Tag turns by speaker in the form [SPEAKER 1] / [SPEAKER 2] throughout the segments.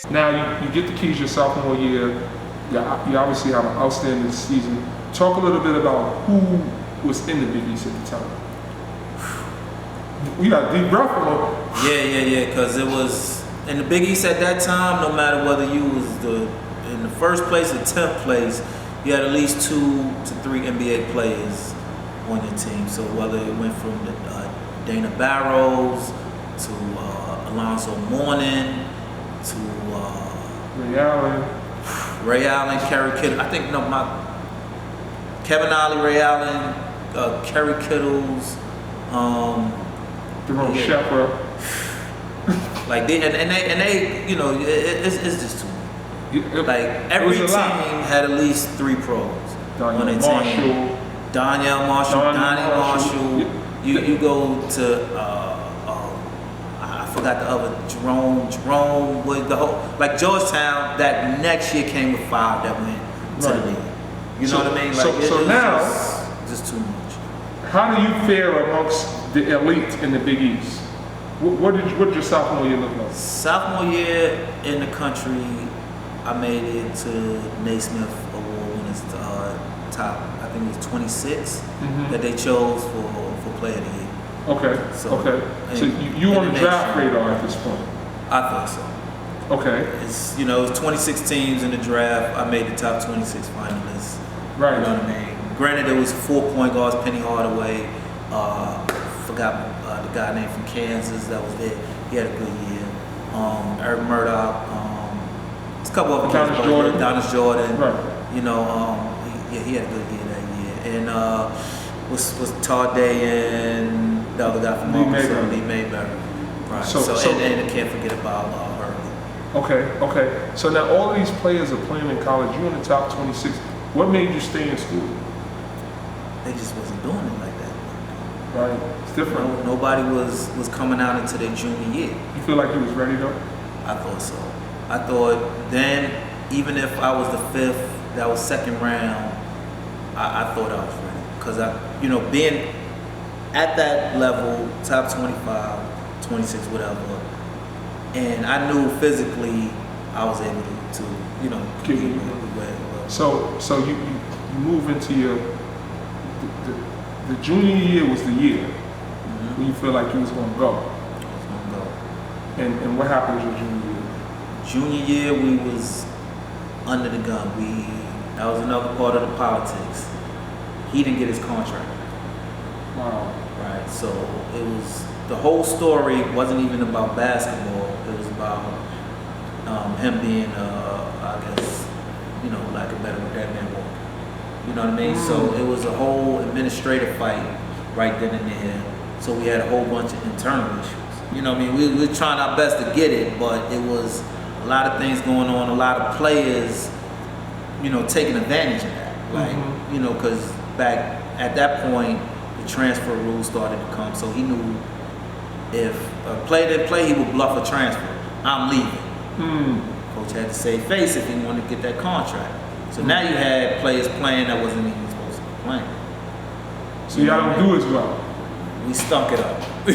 [SPEAKER 1] Now you get the keys your sophomore year. You obviously have an outstanding season. Talk a little bit about who was in the Big East at the time. We got a deep breath from them.
[SPEAKER 2] Yeah, because it was in the Big East at that time. No matter whether you was in the first place or 10th place, you had at least 2 to 3 NBA players on your team. So whether it went from Dana Barrows to Alonzo Mourning to Ray Allen, Kerry Kittle. I think Kevin Ollie, Ray Allen, Kerry Kittles,
[SPEAKER 1] Jerome Shepard.
[SPEAKER 2] Like they, you know, it's just too many. Like every team had at least 3 pros on their team. Donnell Marshall. You go to I forgot the other Jerome with the whole, like Georgetown that next year came with 5 that went to the league. You know what I mean? Like
[SPEAKER 1] so now
[SPEAKER 2] just too much.
[SPEAKER 1] How do you fare amongst the elite in the Big East? What did your sophomore year look like?
[SPEAKER 2] Sophomore year in the country, I made it to Naismith Award when it's top. I think it was 26 that they chose for Player of the Year.
[SPEAKER 1] Okay. So you on the draft radar at this point?
[SPEAKER 2] I thought so.
[SPEAKER 1] Okay.
[SPEAKER 2] It's it was 26 teams in the draft. I made the top 26 finalists.
[SPEAKER 1] Right.
[SPEAKER 2] You know what I mean? Granted, there was 4 point guards, Penny Hardaway. Forgot the guy named from Kansas that was there. He had a good year. Eric Murdoch. There's a couple of other guys. Donis Jordan.
[SPEAKER 1] Right.
[SPEAKER 2] You know, he had a good year that year. And was Todd Day and the other guy from Arkansas, Lee Mayberry. Right. So and I can't forget about Hurley.
[SPEAKER 1] Okay. So now all of these players are playing in college. You're in the top 26. What made you stay in school?
[SPEAKER 2] They just wasn't doing it like that.
[SPEAKER 1] Right. It's different.
[SPEAKER 2] Nobody was coming out into their junior year.
[SPEAKER 1] You feel like you was ready though?
[SPEAKER 2] I thought so. I thought then, even if I was the 5th, that was 2nd round, I thought I was ready. Because being at that level, top 25, 26, whatever, and I knew physically I was able to compete well.
[SPEAKER 1] So you move into your the junior year was the year when you feel like you was going to go. And what happened your junior year?
[SPEAKER 2] Junior year we was under the gun. That was another part of the politics. He didn't get his contract.
[SPEAKER 1] Wow.
[SPEAKER 2] Right. So it was, the whole story wasn't even about basketball. It was about him being, I guess, like a better dead man walking. You know what I mean? So it was a whole administrative fight right then and there. So we had a whole bunch of internal issues. You know what I mean? We were trying our best to get it, but it was a lot of things going on, a lot of players, taking advantage of that. Like, because back at that point, the transfer rules started to come. So he knew if a player didn't play, he would bluff a transfer. I'm leaving. Coach had to save face if he wanted to get that contract. So now you had players playing that wasn't even supposed to be playing.
[SPEAKER 1] So y'all don't do as well.
[SPEAKER 2] We stunk it up. A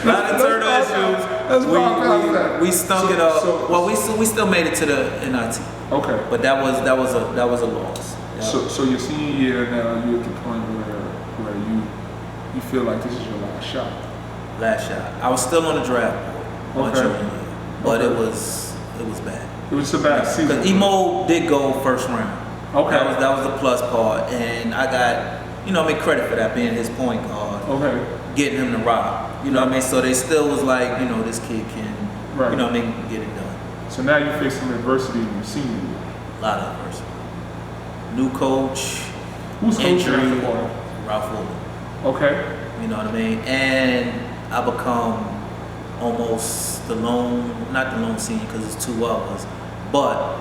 [SPEAKER 2] lot of internal issues. We stunk it up. Well, we still made it to the NIT.
[SPEAKER 1] Okay.
[SPEAKER 2] But that was a loss. Yeah.
[SPEAKER 1] So your senior year now, you're at the point where you feel like this is your last shot.
[SPEAKER 2] Last shot. I was still on the draft board. But it was bad.
[SPEAKER 1] It was a bad season.
[SPEAKER 2] Because Emo did go 1st round.
[SPEAKER 1] Okay.
[SPEAKER 2] That was the plus part, and I got credit for that, being his point guard.
[SPEAKER 1] Okay.
[SPEAKER 2] Getting him to rob. You know what I mean? So they still was like, this kid can,
[SPEAKER 1] right.
[SPEAKER 2] Get it done.
[SPEAKER 1] So now you face some adversity in your senior year.
[SPEAKER 2] A lot of adversity. New coach.
[SPEAKER 1] Who's coaching?
[SPEAKER 2] Ralph Woodard.
[SPEAKER 1] Okay.
[SPEAKER 2] You know what I mean? And I become almost not the lone senior because it's 2 of us, but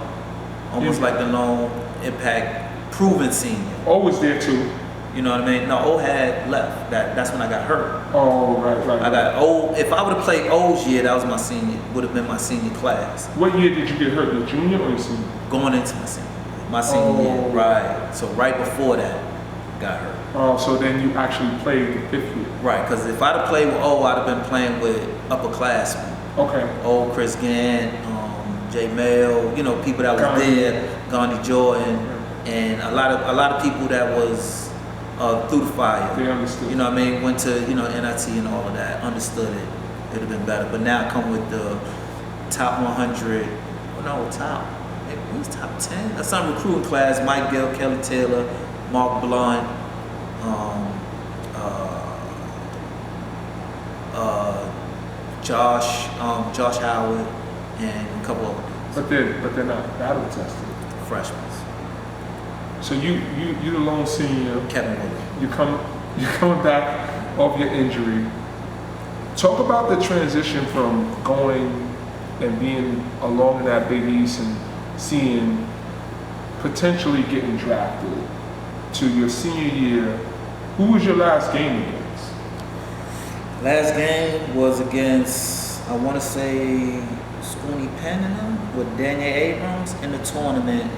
[SPEAKER 2] almost like the lone impact proven senior.
[SPEAKER 1] O was there too.
[SPEAKER 2] You know what I mean? No, O had left. That's when I got hurt.
[SPEAKER 1] Oh, right.
[SPEAKER 2] I got O. If I would have played O's year, that was would have been my senior class.
[SPEAKER 1] What year did you get hurt? Your junior or your senior?
[SPEAKER 2] Going into my senior year, right. So right before that, got hurt.
[SPEAKER 1] Oh, so then you actually played the 5th year.
[SPEAKER 2] Right, because if I'd have played with O, I'd have been playing with upperclassmen.
[SPEAKER 1] Okay.
[SPEAKER 2] O, Chris Gant, Jay Mail, you know, people that was there, Gandhi Jordan, and a lot of people that was through the fire.
[SPEAKER 1] They understood.
[SPEAKER 2] You know what I mean? Went to, you know, NIT and all of that, understood it. It'd have been better. But now come with the top 100, it was top 10. That's some recruiting class, Mike Gill, Kelly Taylor, Mark Blount, Josh Howard, and a couple of others.
[SPEAKER 1] But they're not battle tested.
[SPEAKER 2] Freshmen.
[SPEAKER 1] So you the lone senior.
[SPEAKER 2] Kevin Miller.
[SPEAKER 1] You're coming back off your injury. Talk about the transition from going and being along in that Big East and seeing potentially getting drafted to your senior year. Who was your last game against?
[SPEAKER 2] Last game was against, I want to say, Scooney Penn and them with Daniel Abrams in the tournament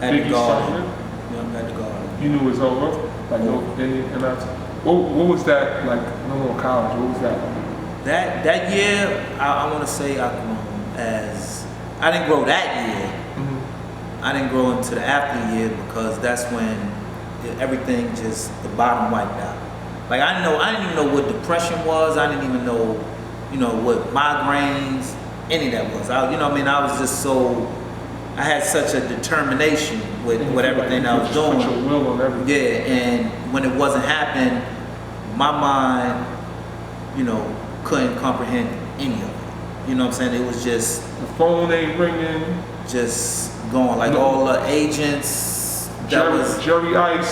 [SPEAKER 2] at
[SPEAKER 1] Big
[SPEAKER 2] the
[SPEAKER 1] East
[SPEAKER 2] Garden.
[SPEAKER 1] tournament?
[SPEAKER 2] Yeah, at the Garden.
[SPEAKER 1] You knew it was over? Like what was that like? No more college. What was that like?
[SPEAKER 2] That year, I want to say I grew as I didn't grow that year.
[SPEAKER 1] Mm-hmm.
[SPEAKER 2] I didn't grow into the after year because that's when everything just the bottom wiped out. Like I didn't even know what depression was. I didn't even know, what migraines, any of that was. I was just so. I had such a determination with everything I was doing.
[SPEAKER 1] Put your will on everything.
[SPEAKER 2] Yeah, and when it wasn't happening, my mind, couldn't comprehend any of it. You know what I'm saying? It was just
[SPEAKER 1] the phone ain't ringing.
[SPEAKER 2] Just going like all the agents.
[SPEAKER 1] Jerry Ice.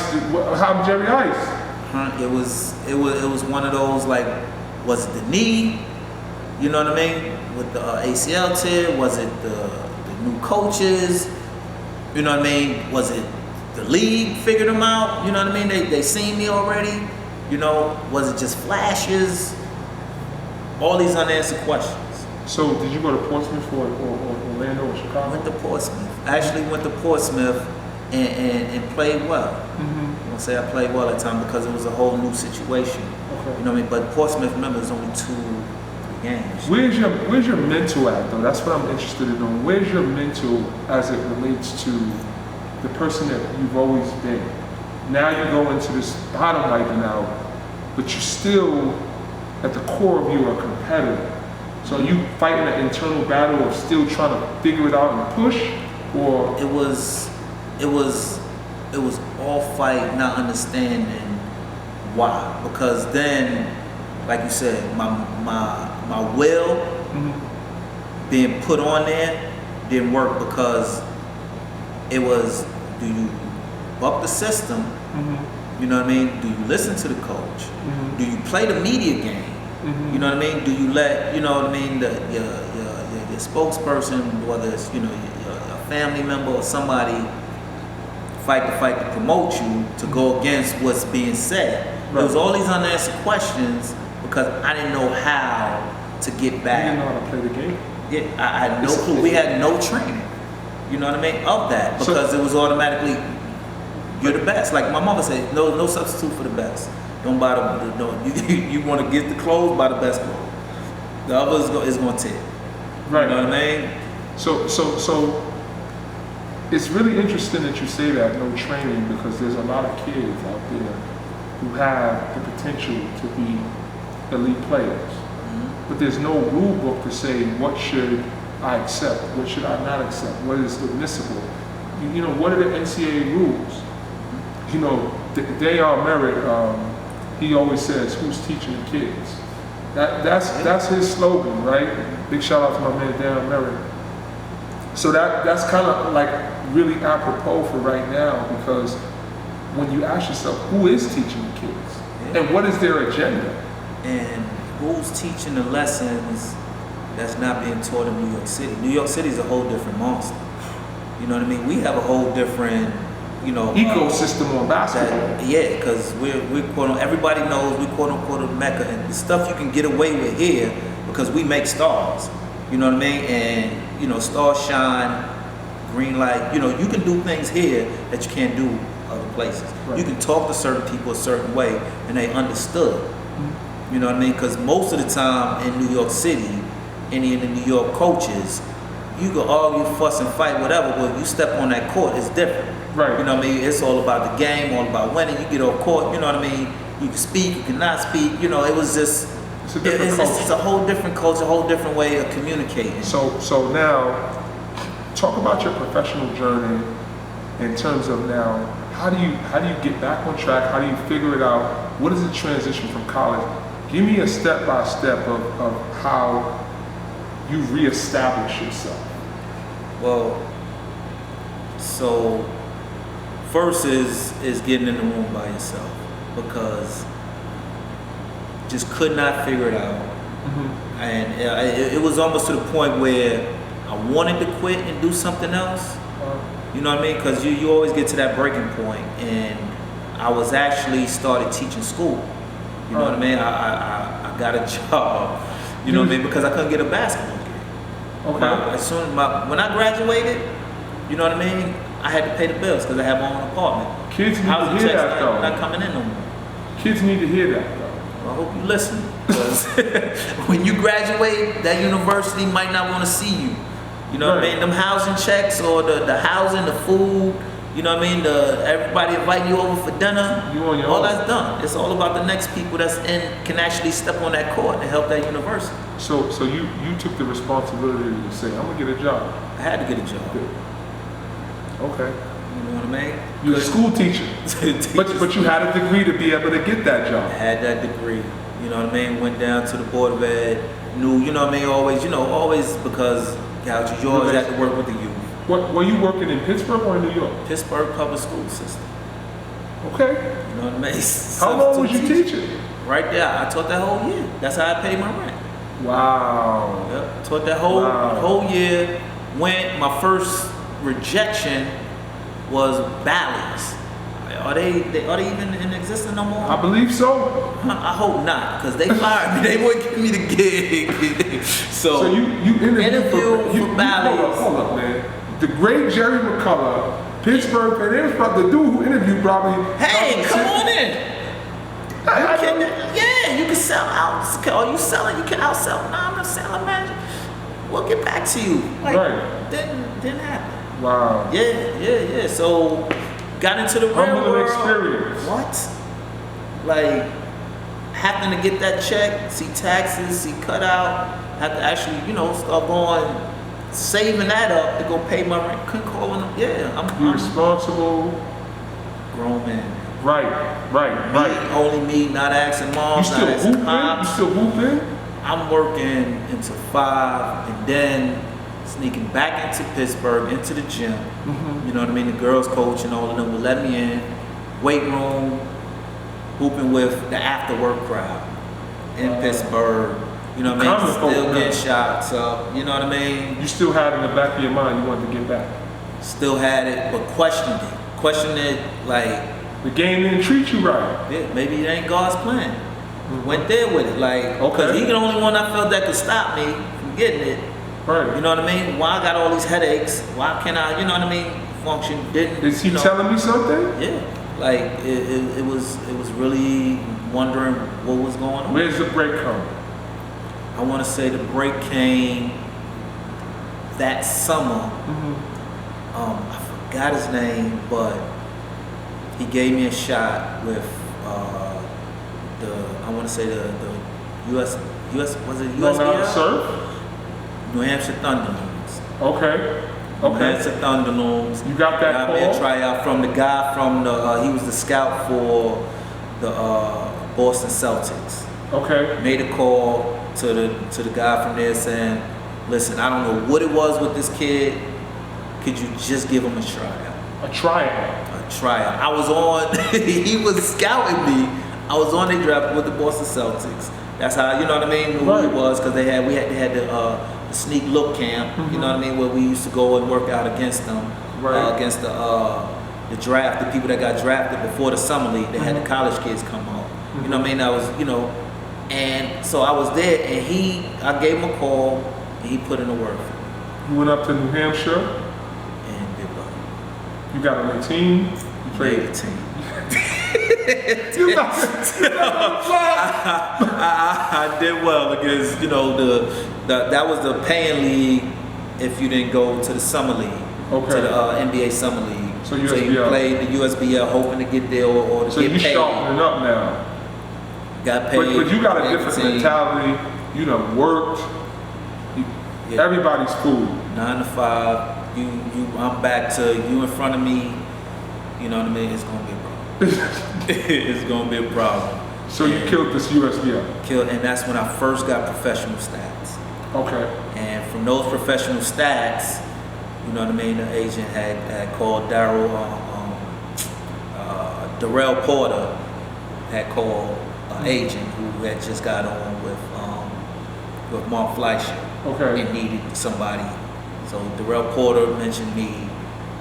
[SPEAKER 1] How Jerry Ice?
[SPEAKER 2] It was one of those like, was it the knee? You know what I mean? With the ACL tear, was it the new coaches? You know what I mean? Was it the league figured them out? You know what I mean? They seen me already. Was it just flashes? All these unanswered questions.
[SPEAKER 1] So did you go to Portsmouth or Orlando or Chicago?
[SPEAKER 2] Went to Portsmouth. I actually went to Portsmouth and played well.
[SPEAKER 1] Mm-hmm.
[SPEAKER 2] I'm gonna say I played well at the time because it was a whole new situation.
[SPEAKER 1] Okay.
[SPEAKER 2] You know what I mean? But Portsmouth, remember, there's only 2 games.
[SPEAKER 1] Where's your mental at though? That's what I'm interested in knowing. Where's your mental as it relates to the person that you've always been? Now you go into this bottom right now, but you're still at the core of you a competitor. So are you fighting an internal battle of still trying to figure it out and push, or
[SPEAKER 2] it was all fight, not understanding why. Because then, like you said, my will
[SPEAKER 1] mm-hmm.
[SPEAKER 2] being put on there didn't work because it was, do you buck the system?
[SPEAKER 1] mm-hmm.
[SPEAKER 2] You know what I mean? Do you listen to the coach?
[SPEAKER 1] Mm-hmm.
[SPEAKER 2] Do you play the media game?
[SPEAKER 1] Mm-hmm.
[SPEAKER 2] You know what I mean? Do you let, your spokesperson, whether it's, your family member or somebody, fight to promote you to go against what's being said? Right. There was all these unanswered questions because I didn't know how to get back.
[SPEAKER 1] You didn't know how to play the game?
[SPEAKER 2] Yeah, I had no clue. We had no training, you know what I mean, of that, because it was automatically, you're the best. Like my mother said, no substitute for the best. Don't buy you want to get the clothes, buy the best clothes. The other is going to tear.
[SPEAKER 1] Right.
[SPEAKER 2] You know what I mean? So
[SPEAKER 1] it's really interesting that you say that, no training, because there's a lot of kids out there who have the potential to be elite players. Mm-hmm. But there's no rule book to say what should I accept, what should I not accept, what is admissible. What are the NCAA rules? Dayar Merritt, he always says, who's teaching the kids? That's his slogan, right? Big shout out to my man Dayar Merritt. So that's kind of like really apropos for right now, because when you ask yourself, who is teaching the kids? Yeah. And what is their agenda?
[SPEAKER 2] And who's teaching the lessons that's not being taught in New York City? New York City is a whole different monster. You know what I mean? We have a whole different,
[SPEAKER 1] ecosystem on basketball.
[SPEAKER 2] Because we're quote, everybody knows we quote unquote a mecca, and the stuff you can get away with here because we make stars. You know what I mean? And stars shine, green light. You can do things here that you can't do other places. Right. You can talk to certain people a certain way, and they understood. Mm-hmm. You know what I mean? Because most of the time in New York City, any of the New York coaches, you can argue, fuss, and fight, whatever, but you step on that court, it's different.
[SPEAKER 1] Right.
[SPEAKER 2] You know what I mean? It's all about the game, all about winning. You get off court, you know what I mean? You can speak, you cannot speak. You know, it was just,
[SPEAKER 1] It's a different culture.
[SPEAKER 2] it's a whole different culture, a whole different way of communicating.
[SPEAKER 1] So now, talk about your professional journey in terms of now, how do you get back on track? How do you figure it out? What is the transition from college? Give me a step-by-step of how you reestablish yourself.
[SPEAKER 2] Well, so first is getting in the room by yourself, because just could not figure it out.
[SPEAKER 1] Mm-hmm.
[SPEAKER 2] And it was almost to the point where I wanted to quit and do something else. You know what I mean? Because you always get to that breaking point, and I was actually started teaching school. You know what I mean? I got a job. You know what I mean? Because I couldn't get a basketball game.
[SPEAKER 1] Okay.
[SPEAKER 2] As soon as when I graduated, you know what I mean? I had to pay the bills because I had my own apartment.
[SPEAKER 1] Kids need to
[SPEAKER 2] Housing
[SPEAKER 1] hear
[SPEAKER 2] checks
[SPEAKER 1] that though.
[SPEAKER 2] not coming in no more.
[SPEAKER 1] Kids need to hear that though.
[SPEAKER 2] Well, I hope you listen, because when you graduate, that university might not want to see you. You know what I mean? Them housing checks, or the housing, the food, you know what I mean? Everybody inviting you over for dinner.
[SPEAKER 1] You on your
[SPEAKER 2] all
[SPEAKER 1] own.
[SPEAKER 2] that's done. It's all about the next people that's can actually step on that court and help that university.
[SPEAKER 1] So you took the responsibility to say, I'm gonna get a job.
[SPEAKER 2] I had to get a job.
[SPEAKER 1] Okay.
[SPEAKER 2] You know what I mean?
[SPEAKER 1] You're a school teacher, but you had a degree to be able to get that
[SPEAKER 2] I
[SPEAKER 1] job.
[SPEAKER 2] had that degree. You know what I mean? Went down to the Board of Ed. Knew, you know what I mean? Always because you always have to work with the youth.
[SPEAKER 1] What, were you working in Pittsburgh or in New York?
[SPEAKER 2] Pittsburgh public school system.
[SPEAKER 1] Okay.
[SPEAKER 2] You know what I mean?
[SPEAKER 1] How long was you teaching?
[SPEAKER 2] Right there. I taught that whole year. That's how I paid my rent.
[SPEAKER 1] Wow.
[SPEAKER 2] Yep. Taught that whole year. Went, my first rejection was Bally's. Are they even in existence no more?
[SPEAKER 1] I believe so.
[SPEAKER 2] I hope not, because they fired me. They wouldn't give me the gig. So
[SPEAKER 1] you interviewed
[SPEAKER 2] for Bally's.
[SPEAKER 1] Hold up, man. The great Jerry McCullough, Pittsburgh, and it was probably the dude who interviewed probably.
[SPEAKER 2] Hey, come on in. You can sell out. Are you selling? You can outsell. No, I'm not selling, man. We'll get back to you. Like, didn't happen.
[SPEAKER 1] Wow.
[SPEAKER 2] Yeah. So got into the real
[SPEAKER 1] Humbling
[SPEAKER 2] world.
[SPEAKER 1] experience.
[SPEAKER 2] What? Like having to get that check, see taxes, see cut out, have to actually, start going, saving that up to go pay my rent. Couldn't call them. Yeah,
[SPEAKER 1] You're
[SPEAKER 2] I'm
[SPEAKER 1] responsible.
[SPEAKER 2] grown man.
[SPEAKER 1] Right.
[SPEAKER 2] Only me, not asking mom,
[SPEAKER 1] You still
[SPEAKER 2] not asking
[SPEAKER 1] hooping?
[SPEAKER 2] pops.
[SPEAKER 1] You still hooping?
[SPEAKER 2] I'm working until 5, and then sneaking back into Pittsburgh, into the gym.
[SPEAKER 1] Mm-hmm.
[SPEAKER 2] You know what I mean? The girls coach and all of them will let me in. Weight room, hooping with the after work crowd in Pittsburgh. You know what I mean? Still getting shots up. You know what I mean?
[SPEAKER 1] You still had in the back of your mind you wanted to get back.
[SPEAKER 2] Still had it, but questioned it. Questioned it like,
[SPEAKER 1] the game didn't treat you right.
[SPEAKER 2] yeah, maybe it ain't God's plan.
[SPEAKER 1] Mm-hmm.
[SPEAKER 2] Went there with it, like, because he the only one I felt that could stop me from getting it.
[SPEAKER 1] Right.
[SPEAKER 2] You know what I mean? Why I got all these headaches? Why can't I, you know what I mean, function?
[SPEAKER 1] Is he telling me something?
[SPEAKER 2] Yeah. Like it was really wondering what was going on.
[SPEAKER 1] Where's the break come?
[SPEAKER 2] I want to say the break came that summer.
[SPEAKER 1] Mm-hmm.
[SPEAKER 2] I forgot his name, but he gave me a shot with I want to say the US was it USBL?
[SPEAKER 1] Surf?
[SPEAKER 2] New Hampshire Thunderlooms.
[SPEAKER 1] Okay.
[SPEAKER 2] New Hampshire Thunderlooms.
[SPEAKER 1] You got that
[SPEAKER 2] got me a
[SPEAKER 1] call?
[SPEAKER 2] tryout from the guy from the he was the scout for the Boston Celtics.
[SPEAKER 1] Okay.
[SPEAKER 2] Made a call to the guy from there saying, listen, I don't know what it was with this kid. Could you just give him a tryout?
[SPEAKER 1] A tryout.
[SPEAKER 2] A tryout. I was on. He was scouting me. I was on the draft with the Boston Celtics. That's how, you know what I mean, who he was, because they had the sneak look camp.
[SPEAKER 1] Mm-hmm.
[SPEAKER 2] You know what I mean, where we used to go and work out against them, against the draft, the people that got drafted before the summer league. They had the college kids come out.
[SPEAKER 1] Mm-hmm.
[SPEAKER 2] You know what I mean? I was, and so I was there, and I gave him a call, and he put in a word for me.
[SPEAKER 1] You went up to New Hampshire.
[SPEAKER 2] And did well.
[SPEAKER 1] You got on the team. You played
[SPEAKER 2] Made the team.
[SPEAKER 1] I
[SPEAKER 2] did well because that was the paying league if you didn't go to the summer league,
[SPEAKER 1] Okay.
[SPEAKER 2] to the NBA summer league.
[SPEAKER 1] So
[SPEAKER 2] you
[SPEAKER 1] USBL.
[SPEAKER 2] played the USBL hoping to get there or to
[SPEAKER 1] So
[SPEAKER 2] get
[SPEAKER 1] you
[SPEAKER 2] paid.
[SPEAKER 1] sharpening up now.
[SPEAKER 2] Got paid.
[SPEAKER 1] But you got a
[SPEAKER 2] made
[SPEAKER 1] different
[SPEAKER 2] the team.
[SPEAKER 1] mentality. You done worked.
[SPEAKER 2] Yeah.
[SPEAKER 1] Everybody's cool.
[SPEAKER 2] 9 to 5. I'm back to you in front of me. You know what I mean? It's gonna be a problem. It's gonna be a problem.
[SPEAKER 1] So you killed this USBL.
[SPEAKER 2] And that's when I first got professional stats.
[SPEAKER 1] Okay.
[SPEAKER 2] And from those professional stats, you know what I mean, the agent had called Darrell Porter had called an agent who had just got on with Mark Fleischer.
[SPEAKER 1] Okay.
[SPEAKER 2] And needed somebody. So Darrell Porter mentioned me,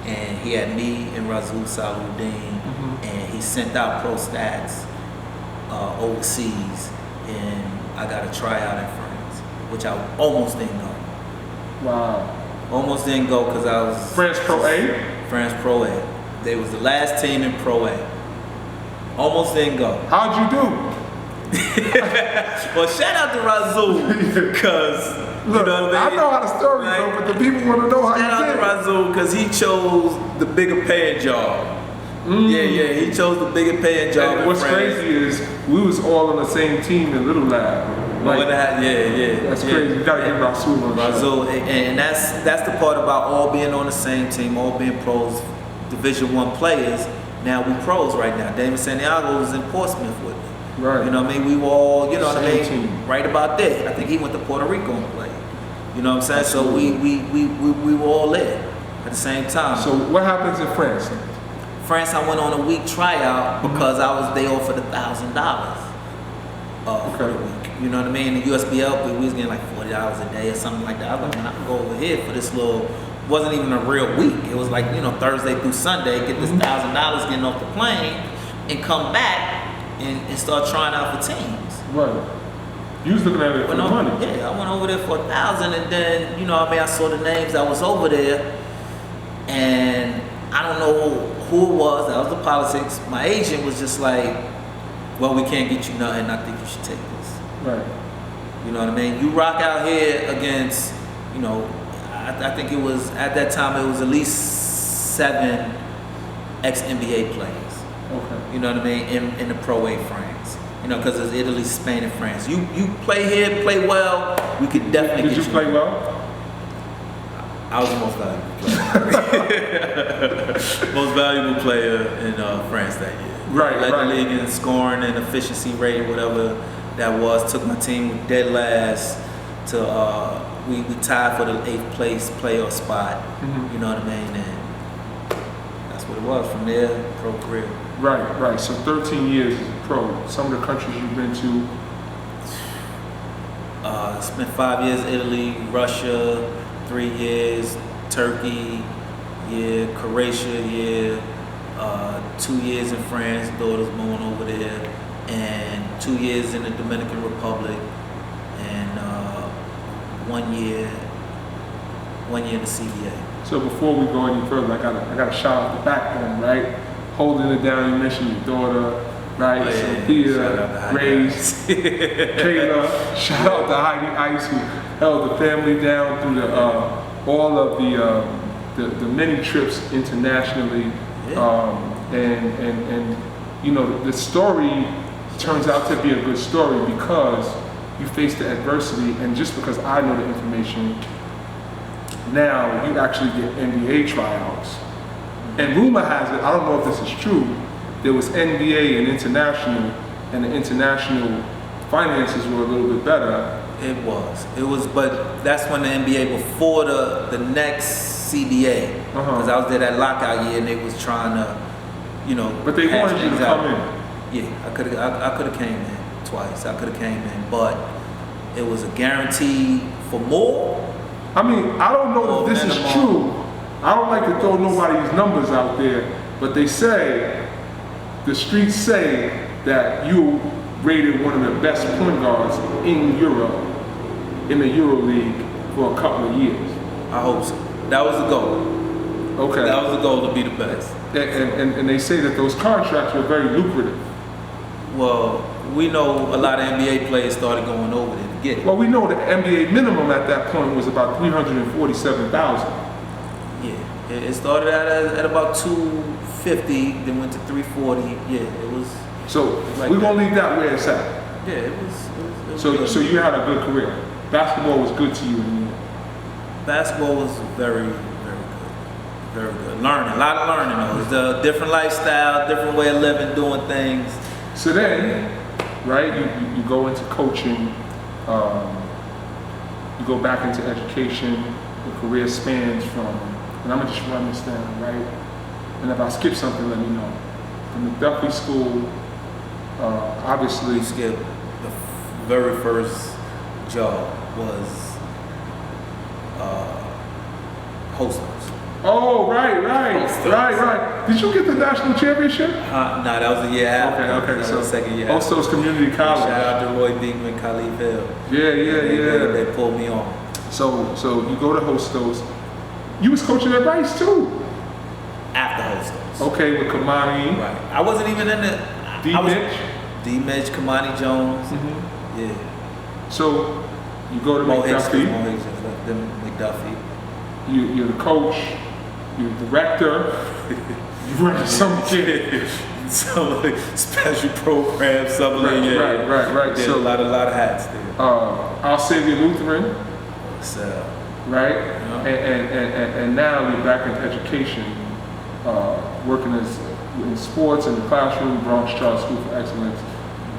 [SPEAKER 2] and he had me and Razul Salahuddin, and he sent out pro stats overseas, and I got a tryout in France, which I almost didn't go.
[SPEAKER 1] Wow.
[SPEAKER 2] Almost didn't go because I was
[SPEAKER 1] France Pro A?
[SPEAKER 2] France Pro A. They was the last team in Pro A. Almost didn't go.
[SPEAKER 1] How'd you do?
[SPEAKER 2] Well, shout out to Razul, because you know what I mean?
[SPEAKER 1] I know how the story goes, but the people want to know how
[SPEAKER 2] Shout out
[SPEAKER 1] you
[SPEAKER 2] to
[SPEAKER 1] did.
[SPEAKER 2] Razul, because he chose the bigger paying job. Yeah, he chose the bigger paying job.
[SPEAKER 1] And
[SPEAKER 2] in
[SPEAKER 1] what's
[SPEAKER 2] France.
[SPEAKER 1] crazy is we was all on the same team in Little Lab. Like, that's crazy. You gotta get Razul on the show.
[SPEAKER 2] Razul, and that's the part about all being on the same team, all being pros, Division I players. Now we pros right now. David Santiago was in Portsmouth with me.
[SPEAKER 1] Right.
[SPEAKER 2] You know what I mean? We were all, you know what I mean?
[SPEAKER 1] Same team.
[SPEAKER 2] Right about that. I think he went to Puerto Rico and played. You know what I'm saying? So we were all there at the same time.
[SPEAKER 1] So what happens in France?
[SPEAKER 2] France, I went on a week tryout because they offered $1,000 for the week. You know what I mean? The USBL, we was getting like $40 a day or something like that. I was like, man, I can go over here for this little. Wasn't even a real week. It was like, you know, Thursday through Sunday, get this $1,000 getting off the plane, and come back and start trying out for teams.
[SPEAKER 1] Right. You was looking at it for the money.
[SPEAKER 2] Yeah, I went over there for $1,000, and then, you know, I mean, I saw the names that was over there, and I don't know who it was. That was the politics. My agent was just like, well, we can't get you nothing. I think you should take this.
[SPEAKER 1] Right.
[SPEAKER 2] You know what I mean? You rock out here against, you know, I think it was, at that time, it was at least 7 ex-NBA players.
[SPEAKER 1] Okay.
[SPEAKER 2] You know what I mean? In the Pro A France. You know, because it's Italy, Spain, and France. You play here, play well, we could definitely
[SPEAKER 1] Did
[SPEAKER 2] get
[SPEAKER 1] you play well?
[SPEAKER 2] I was the most valuable player. Most valuable player in France that year.
[SPEAKER 1] Right,
[SPEAKER 2] Led
[SPEAKER 1] right.
[SPEAKER 2] the league in scoring and efficiency rate, whatever that was. Took my team dead last to we tied for the 8th place playoff spot. You know what I mean? And that's what it was. From there, pro career.
[SPEAKER 1] Right. So 13 years as a pro. Some of the countries you've been to.
[SPEAKER 2] Spent 5 years Italy, Russia, 3 years Turkey, Croatia, 2 years in France, daughter's born over there, and 2 years in the Dominican Republic, and 1 year in the CBA.
[SPEAKER 1] So before we go any further, I gotta shout out the backbone, right? Holding it down. You mentioned your daughter, right?
[SPEAKER 2] Oh, yeah.
[SPEAKER 1] Sophia,
[SPEAKER 2] Shout out to Heidi
[SPEAKER 1] Grace, Kayla. Shout out to Heidi Ice, who held the family down through all of the many trips internationally. And you know, the story turns out to be a good story because you faced the adversity, and just because I know the information, now you actually get NBA tryouts. And rumor has it, I don't know if this is true, there was NBA and international, and the international finances were a little bit better.
[SPEAKER 2] It was, but that's when the NBA, before the next CBA, because I was there that lockout year, and they was trying to, you know.
[SPEAKER 1] But they
[SPEAKER 2] hash
[SPEAKER 1] wanted you to
[SPEAKER 2] things out.
[SPEAKER 1] come in.
[SPEAKER 2] Yeah, I could have came in twice. I could have came in, but it was a guarantee for more.
[SPEAKER 1] I mean, I don't know if this is true. I don't like to throw nobody's numbers out there, but they say, the streets say that you rated one of the best point guards in Europe, in the Euro League, for a couple of years.
[SPEAKER 2] I hope so. That was the goal.
[SPEAKER 1] Okay.
[SPEAKER 2] That was the goal, to be the best.
[SPEAKER 1] And they say that those contracts were very lucrative.
[SPEAKER 2] Well, we know a lot of NBA players started going over there to get it.
[SPEAKER 1] Well, we know the NBA minimum at that point was about $347,000.
[SPEAKER 2] Yeah, it started at about 250, then went to 340. Yeah, it was.
[SPEAKER 1] So
[SPEAKER 2] like
[SPEAKER 1] we're gonna leave that where it's at.
[SPEAKER 2] Yeah, it was
[SPEAKER 1] So
[SPEAKER 2] good.
[SPEAKER 1] so you had a good career. Basketball was good to you in the end.
[SPEAKER 2] Basketball was very, very good. Very good. Learning, a lot of learning though. It's a different lifestyle, different way of living, doing things.
[SPEAKER 1] So then, right, you go into coaching, you go back into education, your career spans from, and I'm gonna just run this down, right? And if I skip something, let me know. From McDuffie School, obviously.
[SPEAKER 2] Skip, the very first job was hostess.
[SPEAKER 1] Oh, right. Did you get the national championship?
[SPEAKER 2] No, that was the year after.
[SPEAKER 1] Okay.
[SPEAKER 2] That
[SPEAKER 1] So
[SPEAKER 2] was the second year.
[SPEAKER 1] Hostos Community College.
[SPEAKER 2] Shout out to Roy Beekman, Khalif Hill.
[SPEAKER 1] Yeah.
[SPEAKER 2] They pulled me on.
[SPEAKER 1] So you go to Hostos. You was coaching at Rice too.
[SPEAKER 2] After hostess.
[SPEAKER 1] Okay, with Kamani.
[SPEAKER 2] Right. I wasn't even in the.
[SPEAKER 1] D-Mitch.
[SPEAKER 2] D-Mitch, Kamani Jones.
[SPEAKER 1] Mm-hmm.
[SPEAKER 2] Yeah.
[SPEAKER 1] So you go to
[SPEAKER 2] Mo Hicks,
[SPEAKER 1] McDuffie.
[SPEAKER 2] then McDuffie.
[SPEAKER 1] You're the coach. You're the director. You run some kid.
[SPEAKER 2] Some special programs, something like that.
[SPEAKER 1] Right.
[SPEAKER 2] Did
[SPEAKER 1] So
[SPEAKER 2] a lot of hats there.
[SPEAKER 1] I'll Save You Lutheran.
[SPEAKER 2] So,
[SPEAKER 1] Right?
[SPEAKER 2] Yeah.
[SPEAKER 1] And now you're back in education, working in sports in the classroom, Bronx Charles School for Excellence.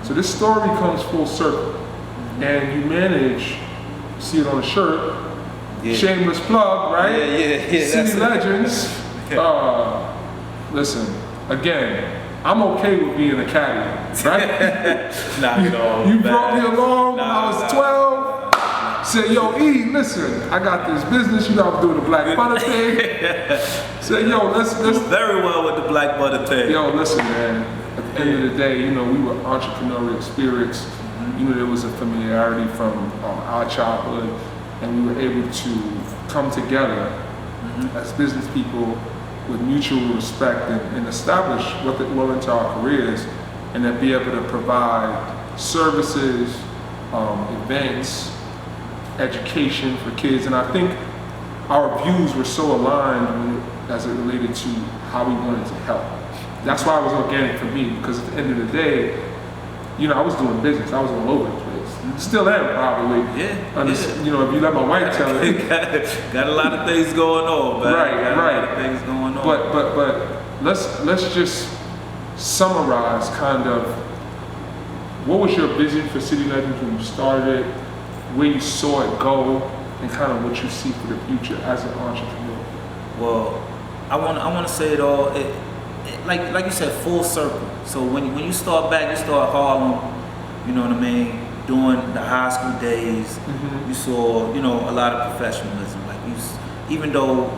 [SPEAKER 1] So this story comes full circle. And you manage, you see it on the shirt, shameless plug, right?
[SPEAKER 2] Yeah.
[SPEAKER 1] City Legendz. Listen, again, I'm okay with being a caddy, right?
[SPEAKER 2] Not at all.
[SPEAKER 1] You brought me along when I was 12. Said, yo, E, listen, I got this business, you know I'm doing the Black Butter thing. Said, yo, let's
[SPEAKER 2] very well with the Black Butter thing.
[SPEAKER 1] Yo, listen, man, at the end of the day, you know, we were entrepreneurial spirits. You know, there was a familiarity from our childhood, and we were able to come together as business people with mutual respect and establish what well into our careers, and then be able to provide services, events, education for kids. And I think our views were so aligned as it related to how we wanted to help. That's why it was organic for me, because at the end of the day, you know, I was doing business. I was all over the place. Still am, probably.
[SPEAKER 2] Yeah.
[SPEAKER 1] You know, if you let my wife tell it.
[SPEAKER 2] Got a lot of things going on, man.
[SPEAKER 1] Right.
[SPEAKER 2] A lot of things going on.
[SPEAKER 1] But let's just summarize kind of what was your vision for City Legendz when you started it, where you saw it go, and kind of what you see for the future as an entrepreneur.
[SPEAKER 2] Well, I want to say it all. Like you said, full circle. So when you start back, you start Harlem. You know what I mean? During the high school days, you saw, you know, a lot of professionalism. Like even though,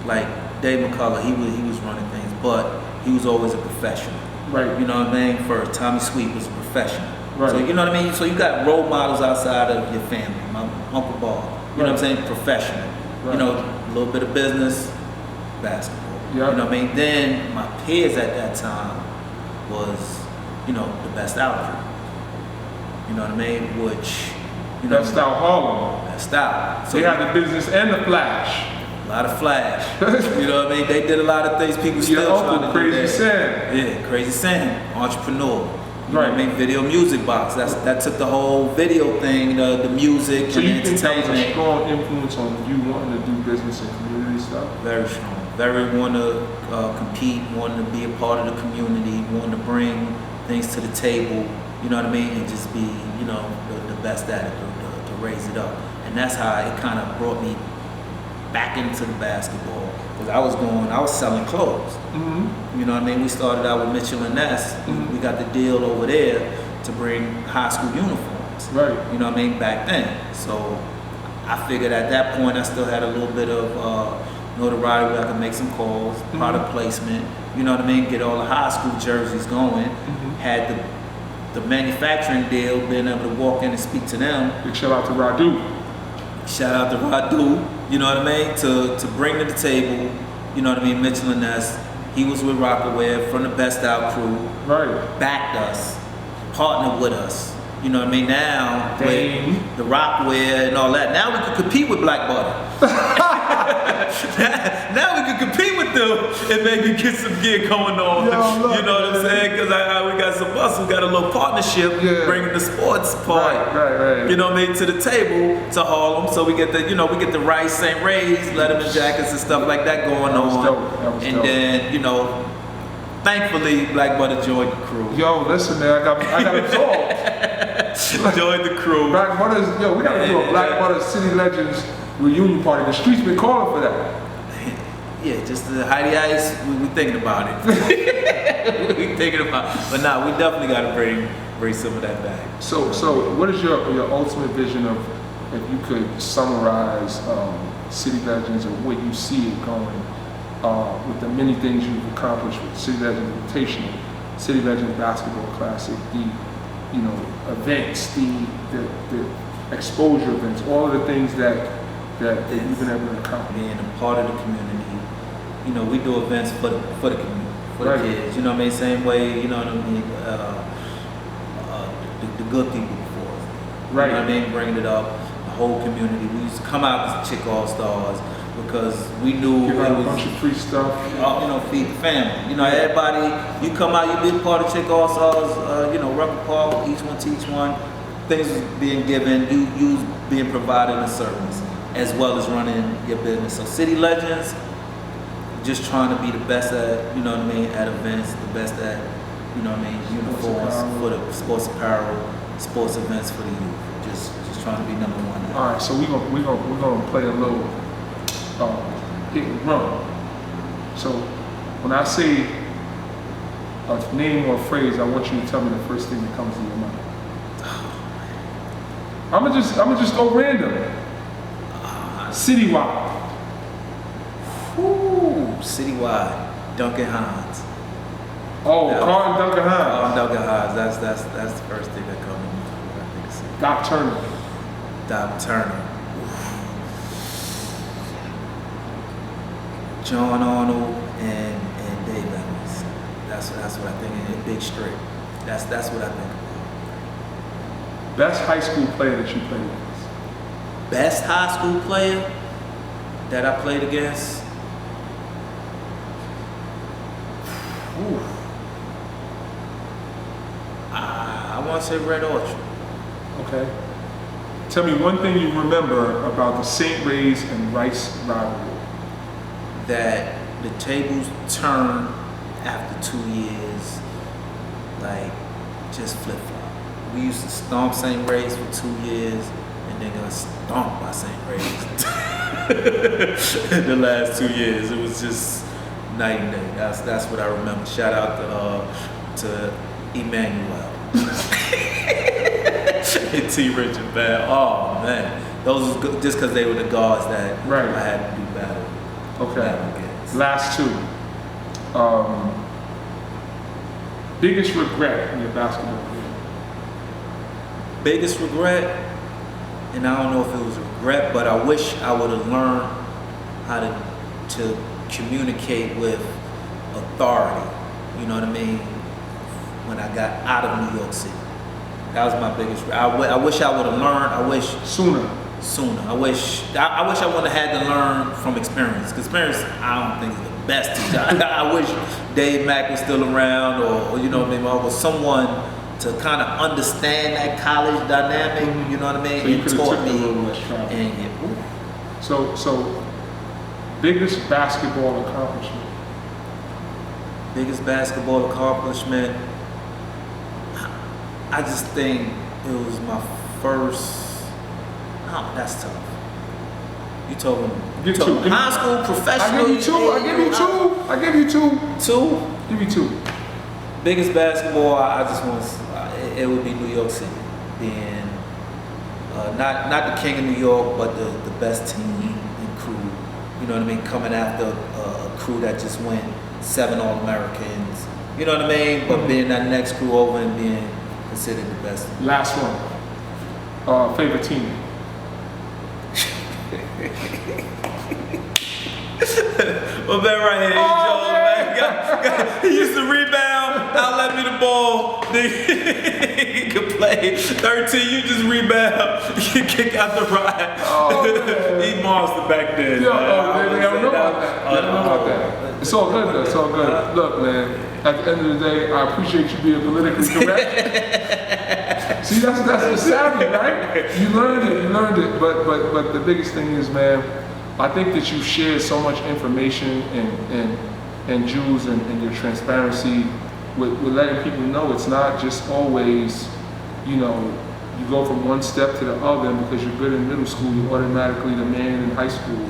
[SPEAKER 2] like Dave McCullough, he was running things, but he was always a professional.
[SPEAKER 1] Right.
[SPEAKER 2] You know what I mean? First, Tommy Sweet was a professional.
[SPEAKER 1] Right.
[SPEAKER 2] So you know what I mean? So you got role models outside of your family. My Uncle Bob. You know what I'm saying? Professional.
[SPEAKER 1] Right.
[SPEAKER 2] You know, a little bit of business, basketball.
[SPEAKER 1] Yep.
[SPEAKER 2] You know what I mean? Then my peers at that time was, you know, the best outfit. You know what I mean? Which, you know,
[SPEAKER 1] Best out Harlem.
[SPEAKER 2] best out. So
[SPEAKER 1] They had the business and the flash.
[SPEAKER 2] a lot of flash. You know what I mean? They did a lot of things people still
[SPEAKER 1] Your
[SPEAKER 2] trying
[SPEAKER 1] uncle,
[SPEAKER 2] to do.
[SPEAKER 1] Crazy Sam.
[SPEAKER 2] Yeah, Crazy Sam, entrepreneur. You know
[SPEAKER 1] Right.
[SPEAKER 2] what I mean? Video music box. That took the whole video thing, the music
[SPEAKER 1] So
[SPEAKER 2] and
[SPEAKER 1] you think that was a
[SPEAKER 2] entertainment.
[SPEAKER 1] strong influence on you wanting to do business and community stuff?
[SPEAKER 2] Very strong. Very want to compete, wanting to be a part of the community, wanting to bring things to the table. You know what I mean? And just be, you know, the best at it, to raise it up. And that's how it kind of brought me back into the basketball. Because I was selling clothes.
[SPEAKER 1] Mm-hmm.
[SPEAKER 2] You know what I mean? We started out with Mitchell and Ness.
[SPEAKER 1] Mhm.
[SPEAKER 2] We got the deal over there to bring high school uniforms.
[SPEAKER 1] Right.
[SPEAKER 2] You know what I mean? Back then. So I figured at that point I still had a little bit of notoriety where I could make some calls, product placement. You know what I mean? Get all the high school jerseys going. Had the manufacturing deal, being able to walk in and speak to them.
[SPEAKER 1] Big shout out to Radu.
[SPEAKER 2] Shout out to Radu, you know what I mean? To bring to the table, you know what I mean, Mitchell and Ness. He was with Rockaway from the Best Out crew,
[SPEAKER 1] Right.
[SPEAKER 2] backed us, partner with us. You know what I mean? Now,
[SPEAKER 1] Dang.
[SPEAKER 2] with the Rockwear and all that, now we can compete with Black Butter. Now we can compete with them and maybe get some gear going on.
[SPEAKER 1] Yo, look,
[SPEAKER 2] you know what I'm saying? Because we got some us who got a little partnership bringing the sports part,
[SPEAKER 1] right.
[SPEAKER 2] you know what I mean, to the table to Harlem. So we get the, you know, we get the Rice, St. Ray's, Letterman jackets and stuff like that going on.
[SPEAKER 1] That was
[SPEAKER 2] and
[SPEAKER 1] dope.
[SPEAKER 2] then, you know, thankfully Black Butter joined the crew.
[SPEAKER 1] Yo, listen, man, I got absorbed.
[SPEAKER 2] Joined the crew.
[SPEAKER 1] Black Butters, yo, we gotta do a Black Butter City Legends reunion party. The streets been calling for that.
[SPEAKER 2] Yeah, just the Heidi Ice, we thinking about it. We thinking about it. But nah, we definitely gotta bring some of that back.
[SPEAKER 1] So what is your ultimate vision of, if you could summarize City Legends or where you see it going with the many things you've accomplished with City Legends Invitational, City Legends Basketball Classic, the events, the exposure events, all of the things that you've been able to accomplish.
[SPEAKER 2] Being a part of the community, you know, we do events for the community, for the kids. You know what I mean? Same way, you know what I mean? The good people before us.
[SPEAKER 1] Right.
[SPEAKER 2] You know what I mean? Bringing it up, the whole community. We used to come out as Chick All Stars because we knew
[SPEAKER 1] Give
[SPEAKER 2] it
[SPEAKER 1] out
[SPEAKER 2] was
[SPEAKER 1] a bunch of free stuff.
[SPEAKER 2] you know, feed the family. You know, everybody, you come out, you be a part of Chick All Stars, you know, Record Park, each one teach one. Things was being given, you being provided a service, as well as running your business. So City Legends, just trying to be the best at, you know what I mean, at events, the best at, you know what I mean, uniforms for the sports apparel, sports events for the youth. Just trying to be number one.
[SPEAKER 1] All right, so we're gonna play a little hit and run. So when I say a name or a phrase, I want you to tell me the first thing that comes to your mind. I'ma just go random. Citywide.
[SPEAKER 2] Whoo, citywide, Duncan Hines.
[SPEAKER 1] Oh, Carlton Duncan Hines.
[SPEAKER 2] Duncan Hines. That's the first thing that comes to mind. I think it's
[SPEAKER 1] Doc Turner.
[SPEAKER 2] Doc Turner. John Arnold and Dave Evans. That's what I think. And Big Straight. That's what I think about.
[SPEAKER 1] Best high school player that you played against.
[SPEAKER 2] Best high school player that I played against. Ooh. I want to say Red Orchard.
[SPEAKER 1] Okay. Tell me one thing you remember about the St. Ray's and Rice rivalry.
[SPEAKER 2] That the tables turned after 2 years, like just flip flop. We used to stomp St. Ray's for 2 years and then got stomped by St. Ray's. The last 2 years, it was just night and day. That's what I remember. Shout out to Emmanuel. And T. Richard, man. Oh man, those was good, just because they were the guards that I had to do battle.
[SPEAKER 1] Okay. Last two. Biggest regret in your basketball career?
[SPEAKER 2] Biggest regret, and I don't know if it was a regret, but I wish I would have learned how to communicate with authority. You know what I mean? When I got out of New York City. That was my biggest regret. I wish I would have learned. I wish
[SPEAKER 1] Sooner.
[SPEAKER 2] I wish I would have had to learn from experience. Because experience, I don't think is the best teacher. I wish Dave Mack was still around, or you know what I mean, or was someone to kind of understand that college dynamic. You know what I mean?
[SPEAKER 1] So you
[SPEAKER 2] and taught me.
[SPEAKER 1] A little less travel.
[SPEAKER 2] And
[SPEAKER 1] So biggest basketball accomplishment.
[SPEAKER 2] Biggest basketball accomplishment. I just think it was my first. Oh, that's tough. You told me. High school, professional.
[SPEAKER 1] I give you two.
[SPEAKER 2] Two?
[SPEAKER 1] Give me two.
[SPEAKER 2] Biggest basketball, I just want to, it would be New York City. Being, not the king of New York, but the best team and crew. You know what I mean? Coming after a crew that just went 7 All-Americans. You know what I mean? But being that next crew over and being considered the best.
[SPEAKER 1] Last one. Favorite team.
[SPEAKER 2] Well, man, right here, Joe, man. He used to rebound. Outlet me the ball. He could play. 13, you just rebound. You kick out the ride.
[SPEAKER 1] Oh,
[SPEAKER 2] He monster back then.
[SPEAKER 1] Yo, they don't know about that. They don't know about that. It's all good though, it's all good. Look, man, at the end of the day, I appreciate you being politically correct. See, that's the savvy, right? You learned it. But the biggest thing is, man, I think that you shared so much information and jewels and your transparency with letting people know it's not just always, you know, you go from one step to the other, and because you're good in middle school, you're automatically the man in high school,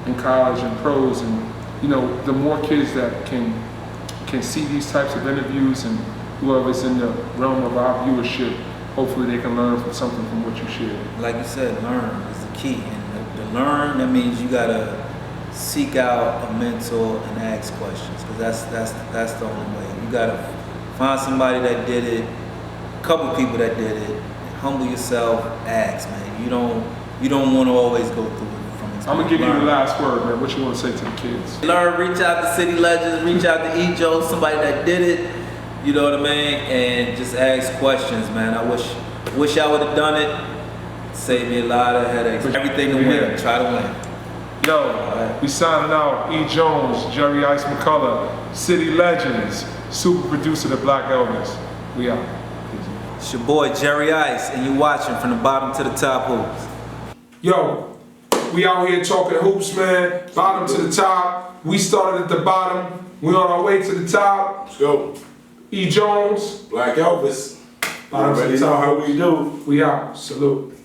[SPEAKER 1] in college, and pros, and you know, the more kids that can see these types of interviews, and whoever's in the realm of our viewership, hopefully they can learn from something from what you shared.
[SPEAKER 2] Like you said, learn is the key. And to learn, that means you gotta seek out a mentor and ask questions, because that's the only way. You gotta find somebody that did it, a couple people that did it, humble yourself, ask, man. You don't want to always go through it from experience.
[SPEAKER 1] I'm gonna give you the last word, man. What you want to say to the kids?
[SPEAKER 2] Learn, reach out to City Legendz, reach out to Ejo, somebody that did it, you know what I mean? And just ask questions, man. I wish I would have done it. Saved me a lot of headaches. Everything to win, try to win.
[SPEAKER 1] Yo, we signing out. E. Jones, Jerry Ice McCullough, City Legendz, super producer, the Black Elvis. We out.
[SPEAKER 2] It's your boy Jerry Ice, and you watching from the bottom to the top hoops.
[SPEAKER 1] Yo, we out here talking hoops, man. Bottom to the top. We started at the bottom. We on our way to the top.
[SPEAKER 3] Let's go.
[SPEAKER 1] E. Jones,
[SPEAKER 3] Black Elvis.
[SPEAKER 1] bottom to the
[SPEAKER 3] Already know
[SPEAKER 1] top.
[SPEAKER 3] how we do.
[SPEAKER 1] We out. Salute.